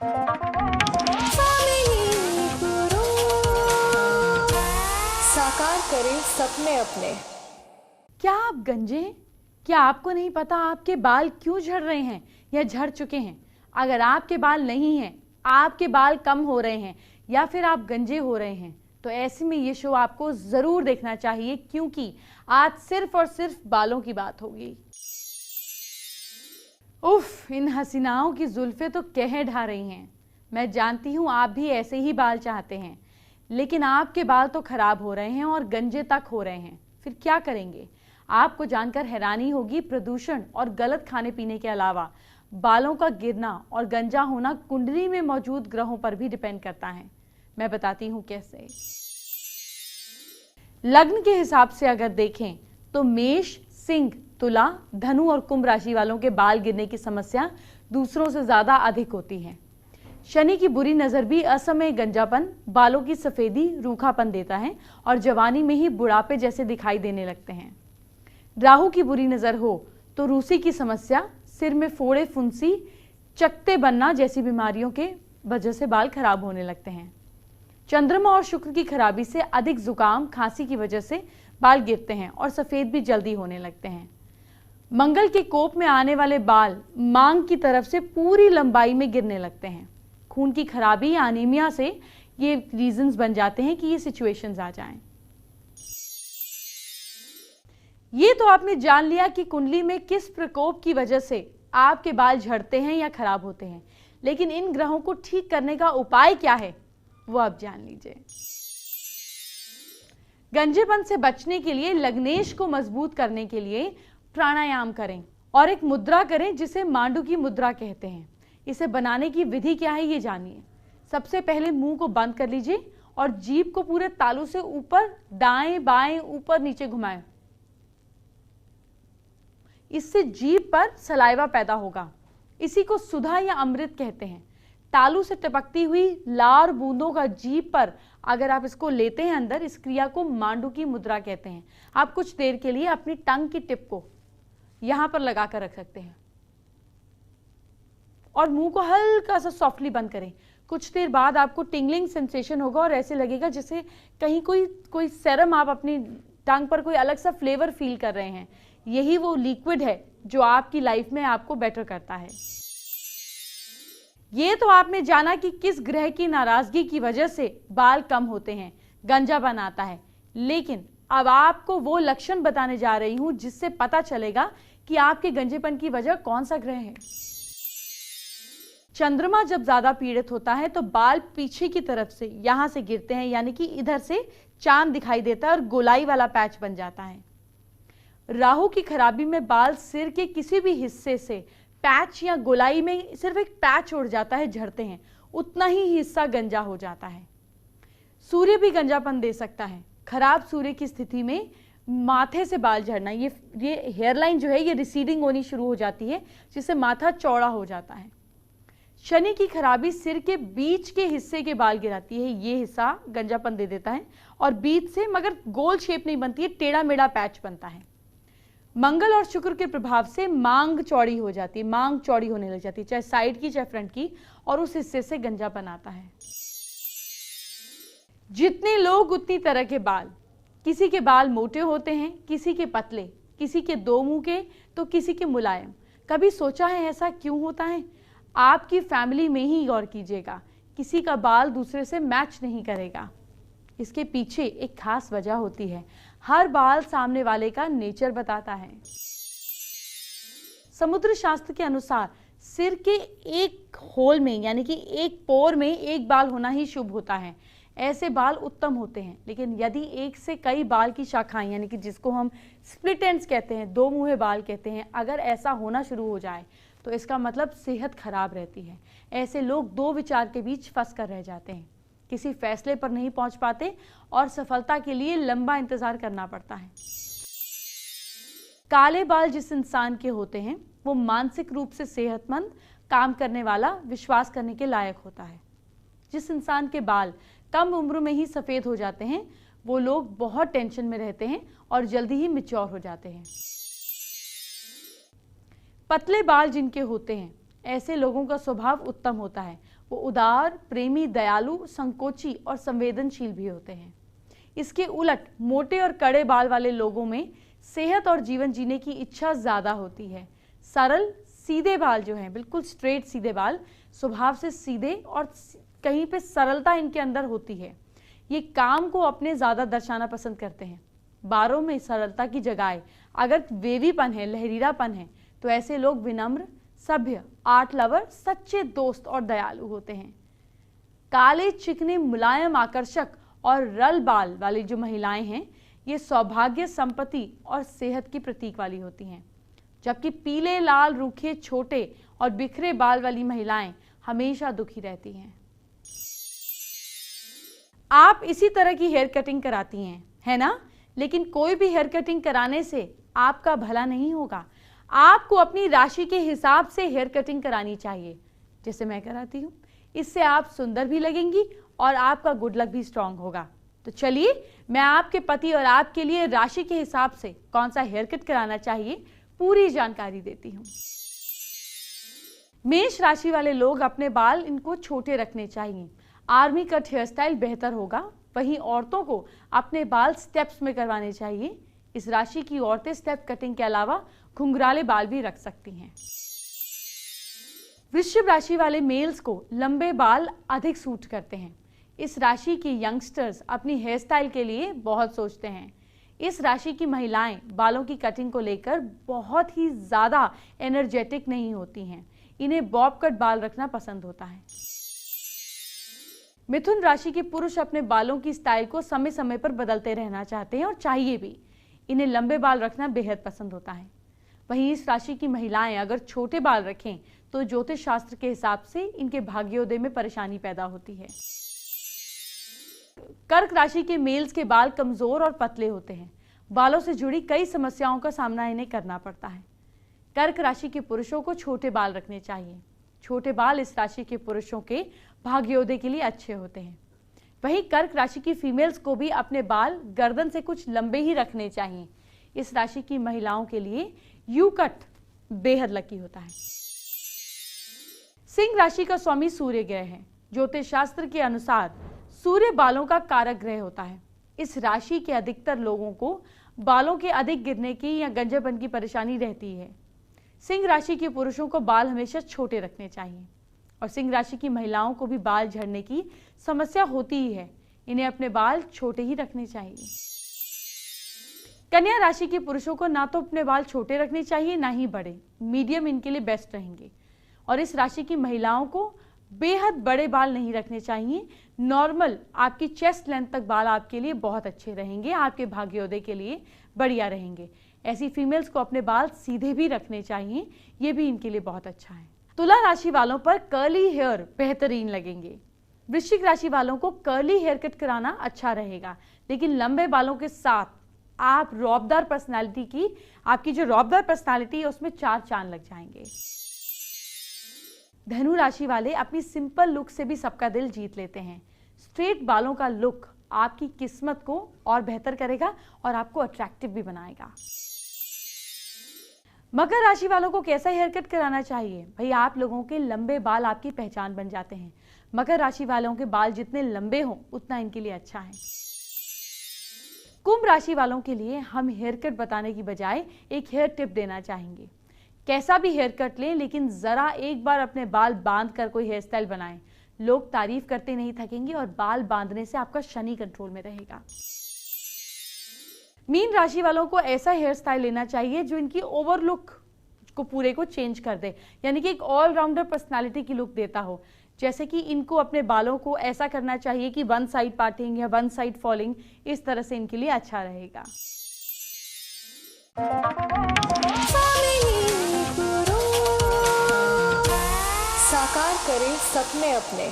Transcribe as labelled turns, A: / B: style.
A: साकार करें सपने अपने।
B: क्या आप गंजे हैं? क्या आपको नहीं पता आपके बाल क्यों झड़ रहे हैं या झड़ चुके हैं? अगर आपके बाल नहीं हैं, आपके बाल कम हो रहे हैं या फिर आप गंजे हो रहे हैं, तो ऐसे में ये शो आपको जरूर देखना चाहिए, क्योंकि आज सिर्फ और सिर्फ बालों की बात होगी। उफ, इन हसीनाओं की जुल्फें तो कह ढा रही हैं। मैं जानती हूँ आप भी ऐसे ही बाल चाहते हैं, लेकिन आपके बाल तो खराब हो रहे हैं और गंजे तक हो रहे हैं। फिर क्या करेंगे? आपको जानकर हैरानी होगी, प्रदूषण और गलत खाने पीने के अलावा बालों का गिरना और गंजा होना कुंडली में मौजूद ग्रहों पर भी डिपेंड करता है। मैं बताती हूँ कैसे। लग्न के हिसाब से अगर देखें तो मेष, सिंह, तुला, धनु और कुंभ राशि वालों के बाल गिरने की समस्या दूसरों से ज्यादा अधिक होती है। शनि की बुरी नजर भी असमय गंजापन, बालों की सफेदी, रूखापन देता है और जवानी में ही बुढ़ापे जैसे दिखाई देने लगते हैं। राहु की बुरी नजर हो तो रूसी की समस्या, सिर में फोड़े, फुंसी, चकत्ते बनना जैसी बीमारियों के वजह से बाल खराब होने लगते हैं। चंद्रमा और शुक्र की खराबी से अधिक जुकाम, खांसी की वजह से बाल गिरते हैं और सफेद भी जल्दी होने लगते हैं। मंगल के कोप में आने वाले बाल मांग की तरफ से पूरी लंबाई में गिरने लगते हैं। खून की खराबी या अनीमिया से ये रीजंस बन जाते हैं कि ये सिचुएशंस आ जाएं। ये तो आपने जान लिया कि कुंडली में किस प्रकोप की वजह से आपके बाल झड़ते हैं या खराब होते हैं, लेकिन इन ग्रहों को ठीक करने का उपाय क्या है वो आप जान लीजिए। गंजेपन से बचने के लिए, लग्नेश को मजबूत करने के लिए प्राणायाम करें और एक मुद्रा करें जिसे मांडू की मुद्रा कहते हैं। इसे बनाने की विधि क्या है ये जानिए। सबसे पहले मुंह को बंद कर लीजिए और जीभ को पूरे तालू से ऊपर, दाएं बाएं, ऊपर नीचे घुमाएं। इससे जीभ पर सलाइवा पैदा होगा। इसी को सुधा या अमृत कहते हैं। तालू से टपकती हुई लार बूंदों का जीभ पर अगर आप इसको लेते हैं अंदर, इस क्रिया को मांडू की मुद्रा कहते हैं। आप कुछ देर के लिए अपनी टंग की टिप को यहां पर लगाकर रख सकते हैं और मुंह को हल्का सा सॉफ्टली बंद करें। कुछ देर बाद आपको टिंगलिंग सेंसेशन होगा और ऐसे लगेगा जैसे कहीं कोई सेरम, आप अपनी टंग पर कोई अलग सा फ्लेवर फील कर रहे हैं। यही वो लिक्विड है जो आपकी लाइफ में आपको बेटर करता है। ये तो आपने जाना कि किस ग्रह की नाराजगी की वजह से बाल कम होते हैं, गंजापन आता है, लेकिन अब आपको वो लक्षण बताने जा रही हूं जिससे पता चलेगा कि आपके गंजेपन की वजह कौन सा ग्रह है। चंद्रमा जब ज्यादा पीड़ित होता है तो बाल पीछे की तरफ से यहां से गिरते हैं, यानी कि इधर से चांद दिखाई देता है और गोलाई वाला पैच बन जाता है। राहु की खराबी में बाल सिर के किसी भी हिस्से से पैच या गोलाई में सिर्फ एक पैच उड़ जाता है, झड़ते हैं, उतना ही हिस्सा गंजा हो जाता है। सूर्य भी गंजापन दे सकता है। खराब सूर्य की स्थिति में माथे से बाल झड़ना, ये हेयरलाइन जो है ये रिसीडिंग होनी शुरू हो जाती है, जिससे माथा चौड़ा हो जाता है। शनि की खराबी सिर के बीच के हिस्से के बाल गिराती है, ये हिस्सा गंजापन दे देता है और बीच से, मगर गोल शेप नहीं बनती है, टेढ़ा मेढ़ा पैच बनता है। मंगल और शुक्र के प्रभाव से मांग चौड़ी हो जाती है, मांग चौड़ी होने लग जाती है, चाहे साइड की चाहे फ्रंट की, और उस हिस्से से गंजापन आता है। जितने लोग उतनी तरह के बाल। किसी के बाल मोटे होते हैं, किसी के पतले, किसी के दो मुंह के तो किसी के मुलायम। कभी सोचा है ऐसा क्यों होता है? आपकी फैमिली में ही गौर कीजिएगा, किसी का बाल दूसरे से मैच नहीं करेगा। इसके पीछे एक खास वजह होती है। हर बाल सामने वाले का नेचर बताता है। समुद्र शास्त्र के अनुसार सिर के एक होल में, यानी कि एक पोर में एक बाल होना ही शुभ होता है। ऐसे बाल उत्तम होते हैं, लेकिन यदि एक से कई बाल की शाखाएं, यानी कि जिसको हम स्प्लिट एंड्स कहते हैं, दो मुंहे बाल कहते हैं, अगर ऐसा होना शुरू हो जाए तो इसका मतलब सेहत खराब रहती है। ऐसे लोग दो विचार के बीच फंस कर रह जाते हैं, किसी फैसले पर नहीं पहुंच पाते और सफलता के लिए लंबा इंतजार करना पड़ता है। काले बाल जिस इंसान के होते हैं वो मानसिक रूप से सेहतमंद, काम करने वाला, विश्वास करने के लायक होता है। जिस इंसान के बाल कम उम्र में ही सफेद हो जाते हैं वो लोग बहुत टेंशन में रहते हैं और जल्दी ही मैच्योर हो जाते हैं। पतले बाल जिनके होते हैं ऐसे लोगों का स्वभाव उत्तम होता है। वो उदार, प्रेमी, दयालु, संकोची और संवेदनशील भी होते हैं। इसके उलट मोटे और कड़े बाल वाले लोगों में सेहत और जीवन जीने की इच्छा ज्यादा होती है। सरल सीधे बाल जो हैं, बिल्कुल स्ट्रेट सीधे बाल, स्वभाव से सीधे और कहीं पे सरलता इनके अंदर होती है। ये काम को अपने ज्यादा दर्शाना पसंद करते हैं। बालों में सरलता की जगह अगर वेवीपन है, लहरीलापन है, तो ऐसे लोग विनम्र, सभ्य, आर्ट लवर, सच्चे दोस्त और दयालु होते हैं। काले, चिकने, मुलायम, आकर्षक और रल बाल वाली जो महिलाएं हैं, ये सौभाग्य, संपत्ति और सेहत की प्रतीक वाली होती हैं। जबकि पीले, लाल, रूखे, छोटे और बिखरे बाल वाली महिलाएं हमेशा दुखी रहती हैं। आप इसी तरह की हेयर कटिंग कराती हैं, है ना? लेकिन कोई भी हेयर कटिंग कराने से आपका भला नहीं होगा। आपको अपनी राशि के हिसाब से हेयर कटिंग करानी चाहिए, जैसे मैं कराती हूँ। इससे आप सुंदर भी लगेंगी और आपका गुड लक भी स्ट्रांग होगा। तो चलिए, मैं आपके पति और आपके लिए राशि के हिसाब से कौन सा हेयर कट कराना चाहिए, पूरी जानकारी देती हूँ। मेष राशि वाले लोग अपने बाल इनको छोटे रखने चाहिए। आर्मी कट हेयर स्टाइल बेहतर होगा। वहीं औरतों को अपने बाल स्टेप्स में करवाने चाहिए। इस राशि की औरतें स्टेप कटिंग के अलावा घुंघराले बाल भी रख सकती हैं। वृश्चिक राशि वाले मेल्स को लंबे बाल अधिक सूट करते हैं। इस राशि के यंगस्टर्स अपनी हेयर स्टाइल के लिए बहुत सोचते हैं। इस राशि की महिलाएं बालों की कटिंग को लेकर बहुत ही ज्यादा एनर्जेटिक नहीं होती हैं। इन्हें बॉब कट बाल रखना पसंद होता है। मिथुन राशि के पुरुष अपने बालों की स्टाइल को समय समय पर बदलते रहना चाहते हैं और चाहिए भी। इन्हें लंबे बाल रखना बेहद पसंद होता है। वहीं इस राशि की महिलाएं अगर छोटे बाल रखें तो ज्योतिष शास्त्र के हिसाब से इनके भाग्योदय में परेशानी पैदा होती है। कर्क राशि के मेल्स के बाल कमजोर और पतले होते हैं। बालों से जुड़ी कई समस्याओं का सामना इन्हें करना पड़ता है। कर्क राशि के पुरुषों को छोटे बाल रखने चाहिए। छोटे बाल इस राशि के पुरुषों के भाग्योदय के लिए अच्छे होते हैं। वहीं कर्क राशि की फीमेल्स को भी अपने बाल गर्दन से कुछ लंबे ही रखने चाहिए। इस राशि की महिलाओं के लिए यू कट बेहद लकी होता है। सिंह राशि का स्वामी सूर्य ग्रह है। ज्योतिष शास्त्र के अनुसार सूर्य बालों का कारक ग्रह होता है। इस राशि के अधिकतर लोगों को बालों के अधिक गिरने की या गंजेपन की परेशानी रहती है। सिंह राशि के पुरुषों को बाल हमेशा छोटे रखने चाहिए और सिंह राशि की महिलाओं को भी बाल झड़ने की समस्या होती ही है। इन्हें अपने बाल छोटे ही रखने चाहिए। कन्या राशि के पुरुषों को ना तो अपने बाल छोटे रखने चाहिए ना ही बड़े, मीडियम इनके लिए बेस्ट रहेंगे। और इस राशि की महिलाओं को बेहद बड़े बाल नहीं रखने चाहिए। नॉर्मल आपकी चेस्ट लेंथ तक बाल आपके लिए बहुत अच्छे रहेंगे, आपके भाग्योदय के लिए बढ़िया रहेंगे। ऐसी फीमेल्स को अपने बाल सीधे भी रखने चाहिए, ये भी इनके लिए बहुत अच्छा है। तुला राशि वालों पर कर्ली हेयर बेहतरीन लगेंगे। वृश्चिक राशि वालों को कर्ली हेयर कट कराना अच्छा रहेगा, लेकिन लंबे बालों के साथ आप रौबदार पर्सनालिटी की, आपकी जो रौबदार पर्सनालिटी है उसमें चार चांद लग जाएंगे। धनु राशि वाले अपनी सिंपल लुक से भी सबका दिल जीत लेते हैं। स्ट्रेट बालों का लुक आपकी किस्मत को और बेहतर करेगा और आपको अट्रैक्टिव भी बनाएगा। मकर राशि वालों को कैसा हेयर कट कराना चाहिए? भाई, आप लोगों के लंबे बाल आपकी पहचान बन जाते हैं। मकर राशि वालों के बाल जितने लंबे हों उतना इनके लिए अच्छा है। कुंभ राशि वालों के लिए हम हेयर कट बताने की बजाय एक हेयर टिप देना चाहेंगे। कैसा भी हेयर कट लें, लेकिन जरा एक बार अपने बाल बांध कर कोई हेयर स्टाइल बनाएं। लोग तारीफ करते नहीं थकेंगे और बाल बांधने से आपका शनि कंट्रोल में रहेगा। मीन राशि वालों को ऐसा हेयर स्टाइल लेना चाहिए जो इनकी ओवर लुक को पूरे को चेंज कर दे, यानी कि एक ऑलराउंडर पर्सनालिटी की लुक देता हो। जैसे कि इनको अपने बालों को ऐसा करना चाहिए कि वन साइड पार्टिंग या वन साइड फॉलिंग, इस तरह से इनके लिए अच्छा रहेगा।
A: साकार करें सपने अपने।